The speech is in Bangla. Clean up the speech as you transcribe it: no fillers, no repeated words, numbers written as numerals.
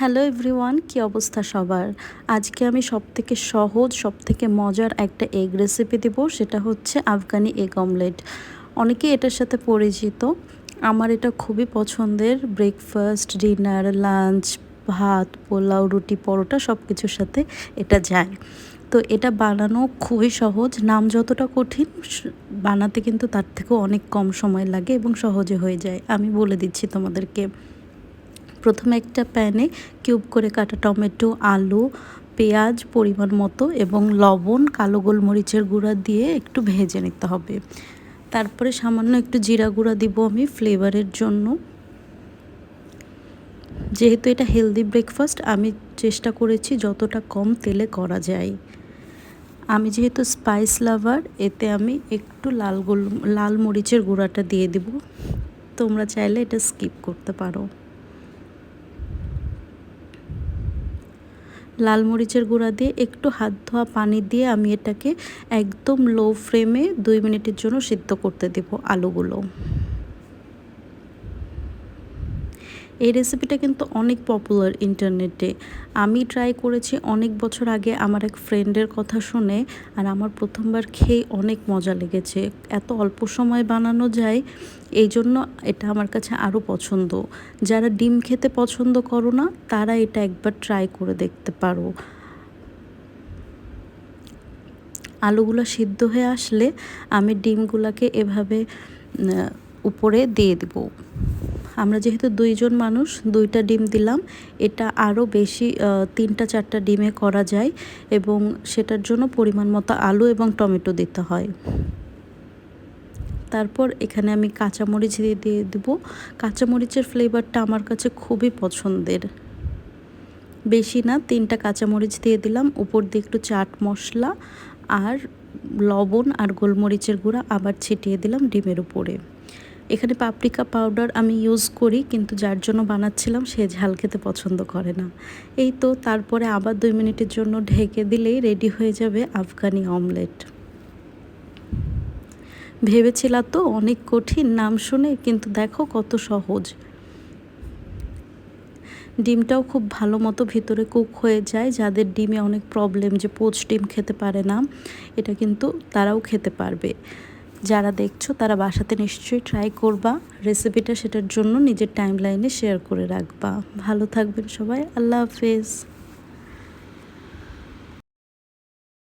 হ্যালো এভরিওয়ান, কী অবস্থা সবার? আজকে আমি সবথেকে সহজ, সবথেকে মজার একটা এগ রেসিপি দেব, সেটা হচ্ছে আফগানি এগ অমলেট। অনেকেই এটার সাথে পরিচিত। আমার এটা খুবই পছন্দের। ব্রেকফাস্ট, ডিনার, লাঞ্চ, ভাত, পোলাও, রুটি, পরোটা সব কিছুর সাথে এটা যায়। তো এটা বানানো খুবই সহজ। নাম যতটা কঠিন, বানাতে কিন্তু তার থেকেও অনেক কম সময় লাগে এবং সহজে হয়ে যায়। আমি বলে দিচ্ছি তোমাদেরকে। প্রথমে একটা প্যানে কিউব করে কাটা টমেটো, আলু, পেঁয়াজ পরিমাণ মতো এবং লবণ, কালো গোলমরিচের গুঁড়া দিয়ে একটু ভেজে নিতে হবে। তারপরে সামান্য একটু জিরা গুঁড়া দিব আমি ফ্লেভারের জন্য। যেহেতু এটা হেলদি ব্রেকফাস্ট, আমি চেষ্টা করেছি যতটা কম তেলে করা যায়। আমি যেহেতু স্পাইস লাভার, এতে আমি একটু লাল মরিচের গুঁড়াটা দিয়ে দিব। তোমরা চাইলে এটা স্কিপ করতে পারো। লাল মরিচের গুঁড়া দিয়ে একটু হাত ধোয়া পানি দিয়ে আমি এটাকে একদম লো ফ্লেমে 2 মিনিটের জন্য সিদ্ধ করতে দেব আলুগুলো। এই রেসিপিটা কিন্তু অনেক পপুলার ইন্টারনেটে। আমি ট্রাই করেছি অনেক বছর আগে আমার এক ফ্রেন্ডের কথা শুনে, আর আমার প্রথমবার খেয়ে অনেক মজা লেগেছে। এত অল্প সময় বানানো যায়, এই জন্য এটা আমার কাছে আরও পছন্দ। যারা ডিম খেতে পছন্দ করো না, তারা এটা একবার ট্রাই করে দেখতে পারো। আলুগুলো সিদ্ধ হয়ে আসলে আমি ডিমগুলোকে এভাবে উপরে দিয়ে দেব। আমরা যেহেতু 2 জন মানুষ, 2টা ডিম দিলাম। এটা আরও বেশি 3টা 4টা ডিমে করা যায় এবং সেটার জন্য পরিমাণ মতো আলু এবং টমেটো দিতে হয়। তারপর এখানে আমি কাঁচামরিচ দিয়ে দেবো। কাঁচামরিচের ফ্লেভারটা আমার কাছে খুবই পছন্দের। বেশি না, 3টা কাঁচামরিচ দিয়ে দিলাম। উপর দিয়ে একটু চাট মশলা আর লবণ আর গোলমরিচের গুঁড়া আবার ছিটিয়ে দিলাম ডিমের উপরে। এখানে পাপরিকা পাউডার আমি ইউজ করি, কিন্তু যার জন্য বানাচ্ছিলাম সে ঝাল খেতে পছন্দ করে না। এই তো, তারপরে আবার 2 মিনিটের জন্য ঢেকে দিলেই রেডি হয়ে যাবে আফগানি অমলেট। ভেবেছিলাম তো অনেক কঠিন নাম শুনে, কিন্তু দেখো কত সহজ। ডিমটাও খুব ভালো মতো ভিতরে কুক হয়ে যায়। যাদের ডিমে অনেক প্রবলেম, যে পোচ ডিম খেতে পারে না, এটা কিন্তু তারাও খেতে পারবে। যারা দেখছো তারা বাসাতে নিশ্চয়ই ট্রাই করবা রেসিপিটা, সেটার জন্য নিজের টাইমলাইনে শেয়ার করে রাখবা। ভালো থাকবেন সবাই, আল্লাহ হাফেজ।